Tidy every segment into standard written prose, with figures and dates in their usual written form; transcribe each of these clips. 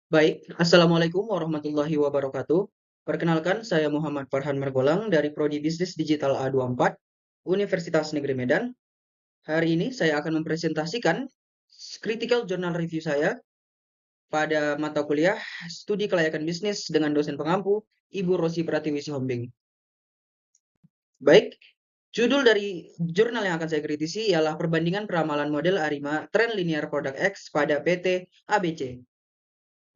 Baik, Assalamualaikum warahmatullahi wabarakatuh. Perkenalkan, saya Muhammad Farhan Margolang dari Prodi Bisnis Digital A24, Universitas Negeri Medan. Hari ini saya akan mempresentasikan critical journal review saya pada mata kuliah Studi Kelayakan Bisnis dengan dosen pengampu, Ibu Rosi Pratiwi Sihombing. Baik, judul dari jurnal yang akan saya kritisi ialah Perbandingan Peramalan Model ARIMA Trend Linear Product X pada PT ABC.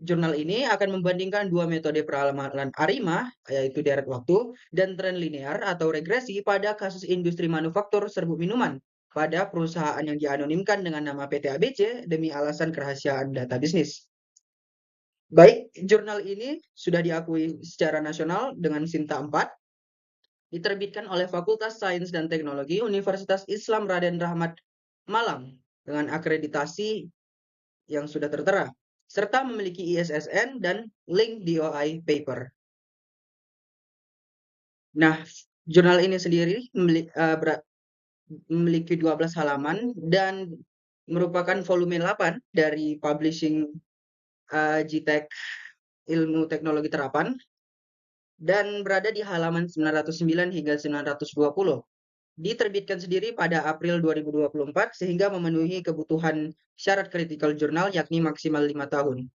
Jurnal ini akan membandingkan dua metode peramalan ARIMA, yaitu deret waktu, dan tren linear atau regresi pada kasus industri manufaktur serbuk minuman pada perusahaan yang dianonimkan dengan nama PT ABC demi alasan kerahasiaan data bisnis. Baik, jurnal ini sudah diakui secara nasional dengan Sinta 4, diterbitkan oleh Fakultas Sains dan Teknologi Universitas Islam Raden Rahmat Malang dengan akreditasi yang sudah tertera, serta memiliki ISSN dan link DOI paper. Nah, jurnal ini sendiri memiliki 12 halaman dan merupakan volume 8 dari publishing GTEK Ilmu Teknologi Terapan dan berada di halaman 909 hingga 920. Diterbitkan sendiri pada April 2024 sehingga memenuhi kebutuhan syarat critical journal yakni maksimal 5 tahun.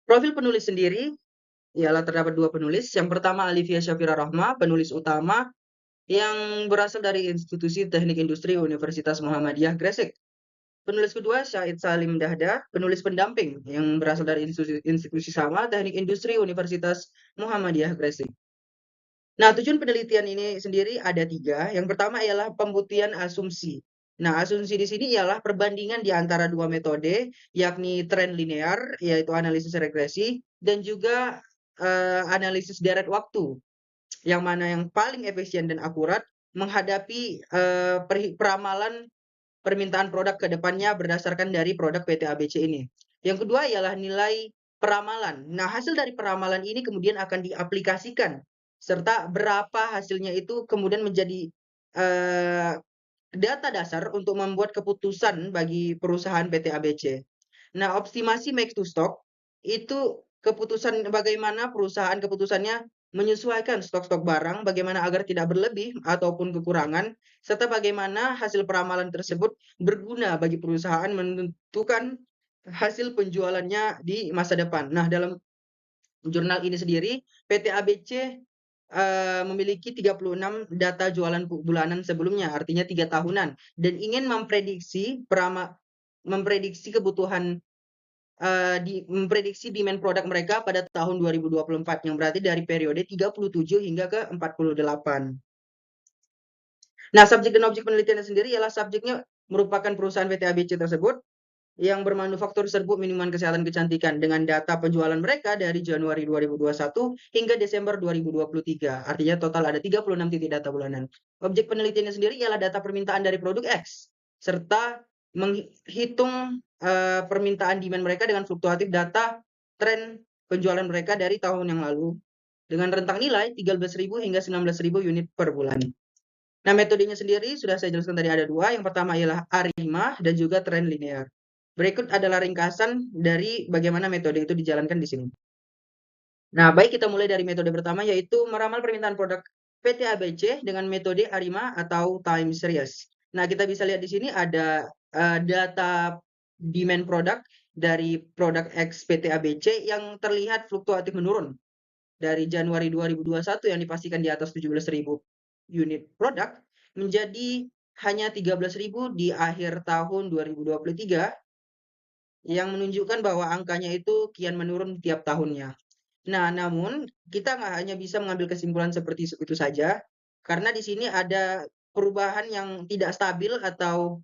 Profil penulis sendiri ialah terdapat dua penulis. Yang pertama Alivia Syafira Rahma, penulis utama yang berasal dari Institusi Teknik Industri Universitas Muhammadiyah Gresik. Penulis kedua Syahid Salim Dahda, penulis pendamping yang berasal dari institusi sama Teknik Industri Universitas Muhammadiyah Gresik. Nah, tujuan penelitian ini sendiri ada 3. Yang pertama ialah pembuktian asumsi. Nah, asumsi di sini ialah perbandingan di antara dua metode, yakni tren linear, yaitu analisis regresi, dan juga analisis deret waktu, yang mana yang paling efisien dan akurat menghadapi peramalan permintaan produk ke depannya berdasarkan dari produk PT ABC ini. Yang kedua ialah nilai peramalan. Nah, hasil dari peramalan ini kemudian akan diaplikasikan serta berapa hasilnya itu kemudian menjadi data dasar untuk membuat keputusan bagi perusahaan PT ABC. Nah, optimasi make to stock itu keputusan bagaimana perusahaan keputusannya menyesuaikan stok-stok barang, bagaimana agar tidak berlebih ataupun kekurangan, serta bagaimana hasil peramalan tersebut berguna bagi perusahaan menentukan hasil penjualannya di masa depan. Nah, dalam jurnal ini sendiri, PT ABC memiliki 36 data jualan bulanan sebelumnya, artinya 3 tahunan, dan ingin memprediksi kebutuhan memprediksi demand produk mereka pada tahun 2024 yang berarti dari periode 37 hingga ke 48. Nah, subjek dan objek penelitiannya sendiri ialah subjeknya merupakan perusahaan PT ABC tersebut yang bermanufaktur serbuk minuman kesehatan kecantikan dengan data penjualan mereka dari Januari 2021 hingga Desember 2023. Artinya total ada 36 titik data bulanan. Objek penelitiannya sendiri ialah data permintaan dari produk X serta menghitung permintaan demand mereka dengan fluktuatif data tren penjualan mereka dari tahun yang lalu dengan rentang nilai 13.000 hingga 19.000 unit per bulan. Nah, metodenya sendiri sudah saya jelaskan tadi ada 2. Yang pertama ialah ARIMA dan juga tren linear. Berikut adalah ringkasan dari bagaimana metode itu dijalankan di sini. Nah, baik kita mulai dari metode pertama yaitu meramal permintaan produk PT ABC dengan metode ARIMA atau time series. Nah, kita bisa lihat di sini ada data demand produk dari produk X PT ABC yang terlihat fluktuatif menurun dari Januari 2021 yang dipastikan di atas 17.000 unit produk menjadi hanya 13.000 di akhir tahun 2023 yang menunjukkan bahwa angkanya itu kian menurun tiap tahunnya. Nah, namun kita nggak hanya bisa mengambil kesimpulan seperti itu saja, karena di sini ada perubahan yang tidak stabil atau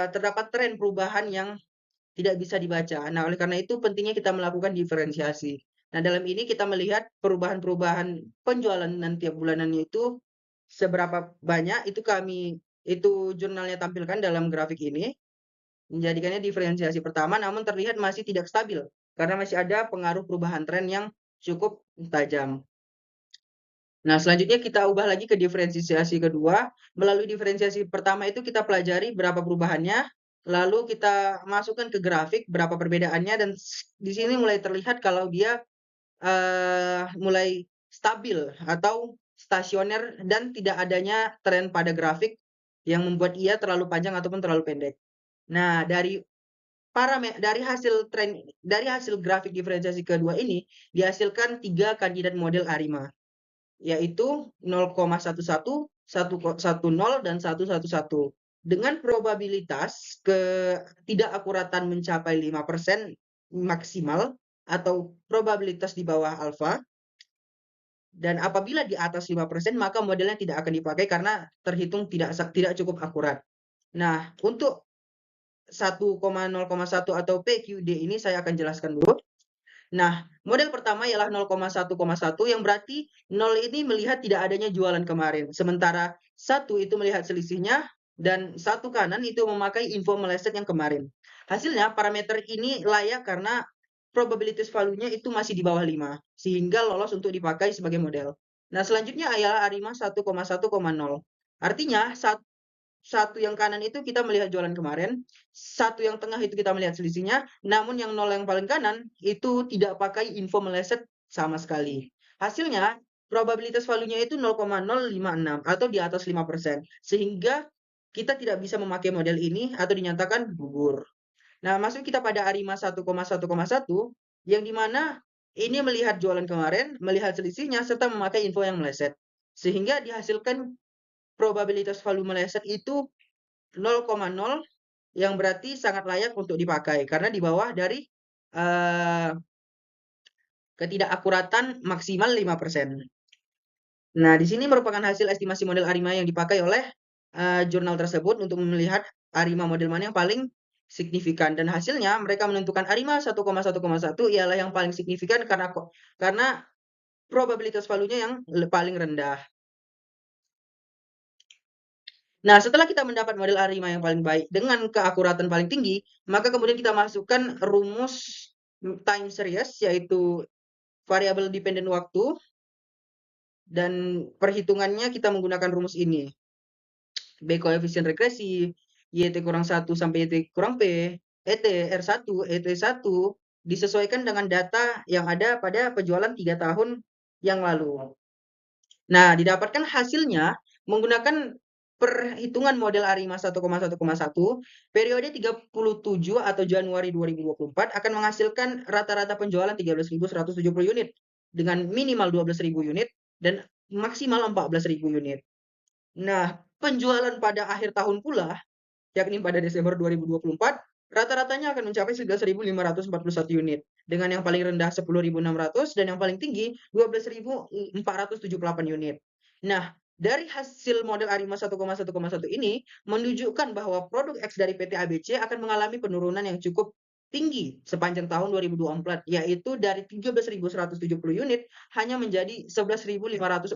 terdapat tren perubahan yang tidak bisa dibaca. Nah, oleh karena itu pentingnya kita melakukan diferensiasi. Nah, dalam ini kita melihat perubahan-perubahan penjualan dan tiap bulanannya itu seberapa banyak itu jurnalnya tampilkan dalam grafik ini, menjadikannya diferensiasi pertama namun terlihat masih tidak stabil karena masih ada pengaruh perubahan tren yang cukup tajam. Nah, selanjutnya kita ubah lagi ke diferensiasi kedua. Melalui diferensiasi pertama itu kita pelajari berapa perubahannya, lalu kita masukkan ke grafik berapa perbedaannya dan di sini mulai terlihat kalau dia mulai stabil atau stasioner dan tidak adanya tren pada grafik yang membuat ia terlalu panjang ataupun terlalu pendek. Nah, dari hasil grafik diferensiasi kedua ini dihasilkan 3 kandidat model ARIMA, yaitu 0,11, 110, dan 111. Dengan probabilitas ketidakakuratan mencapai 5% maksimal atau probabilitas di bawah alfa, dan apabila di atas 5% maka modelnya tidak akan dipakai karena terhitung tidak cukup akurat. Nah, untuk 1,0,1 atau PQD ini saya akan jelaskan dulu. Nah, model pertama ialah 0,1,1 yang berarti 0 ini melihat tidak adanya jualan kemarin. Sementara 1 itu melihat selisihnya dan 1 kanan itu memakai info meleset yang kemarin. Hasilnya parameter ini layak karena probabilitas value-nya itu masih di bawah 5 sehingga lolos untuk dipakai sebagai model. Nah, selanjutnya ialah ARIMA 1,1,0. Artinya satu yang kanan itu kita melihat jualan kemarin, satu yang tengah itu kita melihat selisihnya, namun yang 0 yang paling kanan itu tidak pakai info meleset sama sekali. Hasilnya, probabilitas value-nya itu 0,056 atau di atas 5%, sehingga kita tidak bisa memakai model ini atau dinyatakan gugur. Nah, masuk kita pada ARIMA 1,1,1 yang dimana ini melihat jualan kemarin, melihat selisihnya, serta memakai info yang meleset. Sehingga dihasilkan probabilitas value meleset itu 0,0 yang berarti sangat layak untuk dipakai karena di bawah dari ketidakakuratan maksimal 5%. Nah, di sini merupakan hasil estimasi model ARIMA yang dipakai oleh jurnal tersebut untuk melihat ARIMA model mana yang paling signifikan dan hasilnya mereka menentukan ARIMA 1,1,1 ialah yang paling signifikan karena probabilitas value-nya yang paling rendah. Nah, setelah kita mendapat model ARIMA yang paling baik dengan keakuratan paling tinggi, maka kemudian kita masukkan rumus time series, yaitu variabel dependen waktu, dan perhitungannya kita menggunakan rumus ini. B koefisien regresi, YT kurang 1 sampai YT kurang P, ET R1, ET1 disesuaikan dengan data yang ada pada penjualan 3 tahun yang lalu. Nah, didapatkan hasilnya menggunakan perhitungan model ARIMA 1,1,1, periode 37 atau Januari 2024 akan menghasilkan rata-rata penjualan 13.170 unit dengan minimal 12.000 unit dan maksimal 14.000 unit. Nah, penjualan pada akhir tahun pula, yakni pada Desember 2024, rata-ratanya akan mencapai 11.541 unit, dengan yang paling rendah 10.600 dan yang paling tinggi 12.478 unit. Nah, dari hasil model ARIMA 1,1,1 ini menunjukkan bahwa produk X dari PT ABC akan mengalami penurunan yang cukup tinggi sepanjang tahun 2024, yaitu dari 13.170 unit hanya menjadi 11.541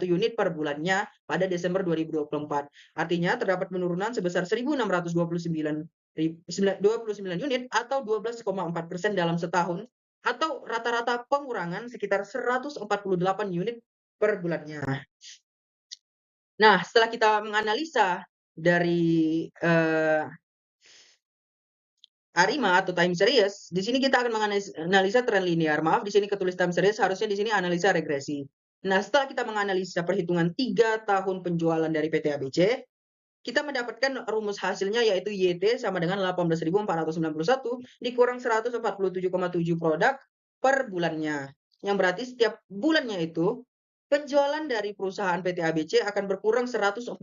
unit per bulannya pada Desember 2024. Artinya terdapat penurunan sebesar 1.629 unit atau 12,4% dalam setahun, atau rata-rata pengurangan sekitar 148 unit per bulannya. Nah, setelah kita menganalisa dari ARIMA atau time series, di sini kita akan menganalisa tren linear. Maaf, di sini ketulis time series, harusnya di sini analisa regresi. Nah, setelah kita menganalisa perhitungan 3 tahun penjualan dari PT ABC, kita mendapatkan rumus hasilnya yaitu YT sama dengan 18.491 dikurang 147,7 produk per bulannya. Yang berarti setiap bulannya itu penjualan dari perusahaan PT ABC akan berkurang 147,7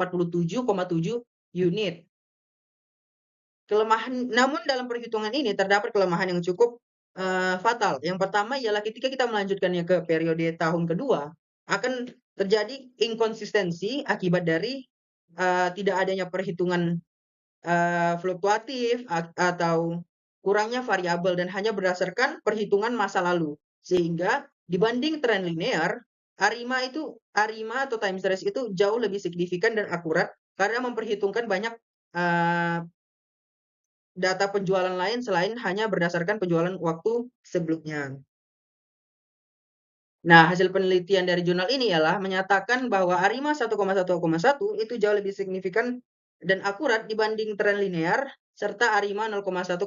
unit. Namun dalam perhitungan ini terdapat kelemahan yang cukup fatal. Yang pertama ialah ketika kita melanjutkannya ke periode tahun kedua, akan terjadi inkonsistensi akibat dari tidak adanya perhitungan fluktuatif atau kurangnya variabel dan hanya berdasarkan perhitungan masa lalu. Sehingga dibanding tren linear, ARIMA atau time series itu jauh lebih signifikan dan akurat karena memperhitungkan banyak data penjualan lain selain hanya berdasarkan penjualan waktu sebelumnya. Nah, hasil penelitian dari jurnal ini ialah menyatakan bahwa ARIMA 1,1,1 itu jauh lebih signifikan dan akurat dibanding tren linear serta Arima 0,1,1.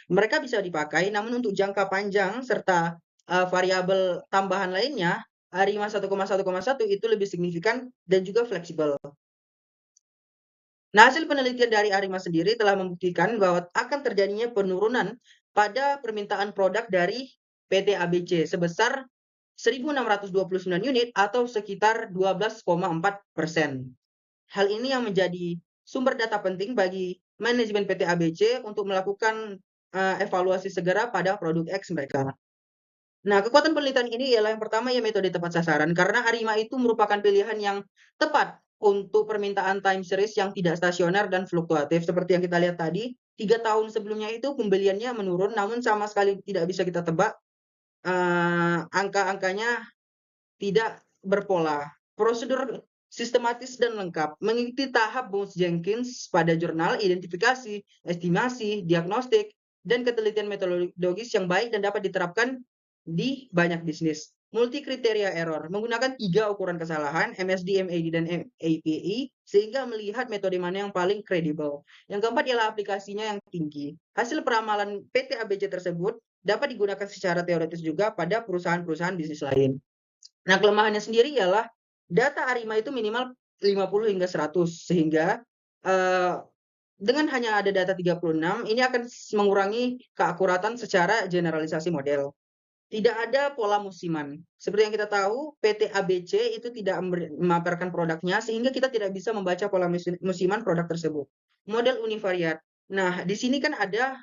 Mereka bisa dipakai, namun untuk jangka panjang serta variabel tambahan lainnya, Arima 1,1,1 itu lebih signifikan dan juga fleksibel. Nah, hasil penelitian dari Arima sendiri telah membuktikan bahwa akan terjadinya penurunan pada permintaan produk dari PT ABC sebesar 1.629 unit atau sekitar 12,4%. Hal ini yang menjadi sumber data penting bagi manajemen PT ABC untuk melakukan evaluasi segera pada produk X mereka. Nah, kekuatan penelitian ini ialah yang pertama ya metode tepat sasaran, karena Arima itu merupakan pilihan yang tepat untuk permintaan time series yang tidak stasioner dan fluktuatif. Seperti yang kita lihat tadi, 3 tahun sebelumnya itu pembeliannya menurun, namun sama sekali tidak bisa kita tebak angka-angkanya tidak berpola. Prosedur sistematis dan lengkap, mengikuti tahap Bose-Jenkins pada jurnal, identifikasi, estimasi, diagnostik, dan ketelitian metodologis yang baik dan dapat diterapkan di banyak bisnis. Multi kriteria error, menggunakan 3 ukuran kesalahan, MSD, MAD, dan API, sehingga melihat metode mana yang paling kredibel. Yang keempat ialah aplikasinya yang tinggi. Hasil peramalan PT ABC tersebut dapat digunakan secara teoretis juga pada perusahaan-perusahaan bisnis lain. Nah, kelemahannya sendiri ialah data Arima itu minimal 50 hingga 100, sehingga dengan hanya ada data 36, ini akan mengurangi keakuratan secara generalisasi model. Tidak ada pola musiman. Seperti yang kita tahu, PT ABC itu tidak memaparkan produknya, sehingga kita tidak bisa membaca pola musiman produk tersebut. Model univariat. Nah, di sini kan ada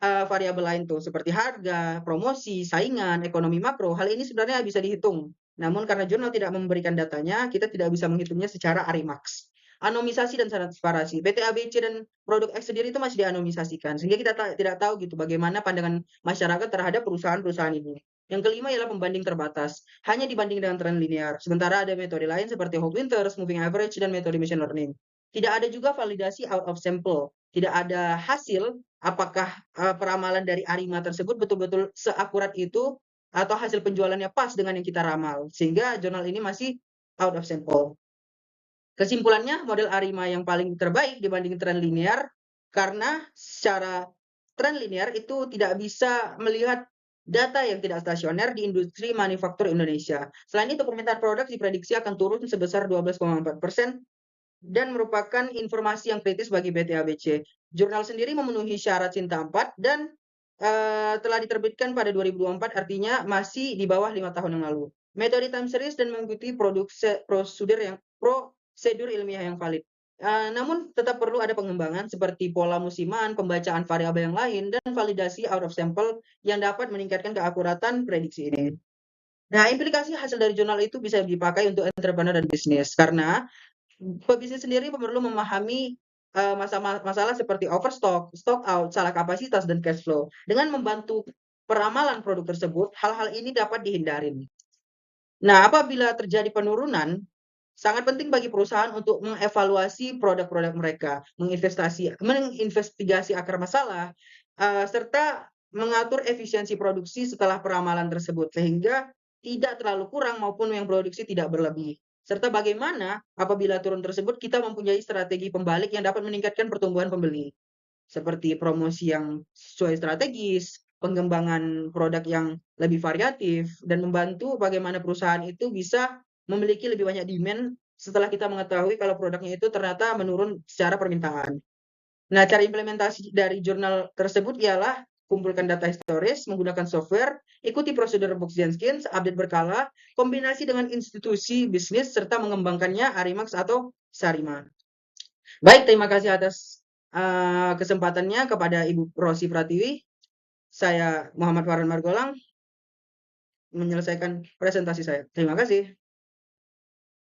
variabel lain tuh, seperti harga, promosi, saingan, ekonomi makro. Hal ini sebenarnya bisa dihitung. Namun karena jurnal tidak memberikan datanya, kita tidak bisa menghitungnya secara Arimax. Anomisasi dan transparansi. PT ABC dan produk X sendiri itu masih dianomisasikan, sehingga kita tidak tahu gitu bagaimana pandangan masyarakat terhadap perusahaan-perusahaan ini. Yang kelima ialah pembanding terbatas, hanya dibanding dengan tren linear. Sementara ada metode lain seperti Hawk-Winters, Moving Average, dan metode machine learning. Tidak ada juga validasi out of sample. Tidak ada hasil apakah peramalan dari Arima tersebut betul-betul seakurat itu atau hasil penjualannya pas dengan yang kita ramal. Sehingga jurnal ini masih out of sample. Kesimpulannya, model Arima yang paling terbaik dibanding tren linear karena secara tren linear itu tidak bisa melihat data yang tidak stasioner di industri manufaktur Indonesia. Selain itu, permintaan produk diprediksi akan turun sebesar 12,4% dan merupakan informasi yang kritis bagi PT ABC. Jurnal sendiri memenuhi syarat Sinta 4 dan telah diterbitkan pada 2024, artinya masih di bawah 5 tahun yang lalu. Metode time series dan mengikuti prosedur ilmiah yang valid. Namun tetap perlu ada pengembangan seperti pola musiman, pembacaan variabel yang lain, dan validasi out of sample yang dapat meningkatkan keakuratan prediksi ini. Nah, implikasi hasil dari jurnal itu bisa dipakai untuk entrepreneur dan bisnis, karena pebisnis sendiri perlu memahami masalah seperti overstock, stock out, salah kapasitas, dan cash flow. Dengan membantu peramalan produk tersebut, hal-hal ini dapat dihindarin. Nah, apabila terjadi penurunan, sangat penting bagi perusahaan untuk mengevaluasi produk-produk mereka, menginvestigasi akar masalah, serta mengatur efisiensi produksi setelah peramalan tersebut, sehingga tidak terlalu kurang maupun yang produksi tidak berlebih. Serta bagaimana apabila turun tersebut kita mempunyai strategi pembalik yang dapat meningkatkan pertumbuhan pembeli. Seperti promosi yang sesuai strategis, pengembangan produk yang lebih variatif, dan membantu bagaimana perusahaan itu bisa memiliki lebih banyak demand setelah kita mengetahui kalau produknya itu ternyata menurun secara permintaan. Nah, cara implementasi dari jurnal tersebut ialah kumpulkan data historis menggunakan software, ikuti prosedur Bose-Jenkins, update berkala, kombinasi dengan institusi bisnis, serta mengembangkannya Arimax atau Sarima. Baik, terima kasih atas kesempatannya kepada Ibu Rosi Pratiwi. Saya Muhammad Farhan Margolang menyelesaikan presentasi saya. Terima kasih.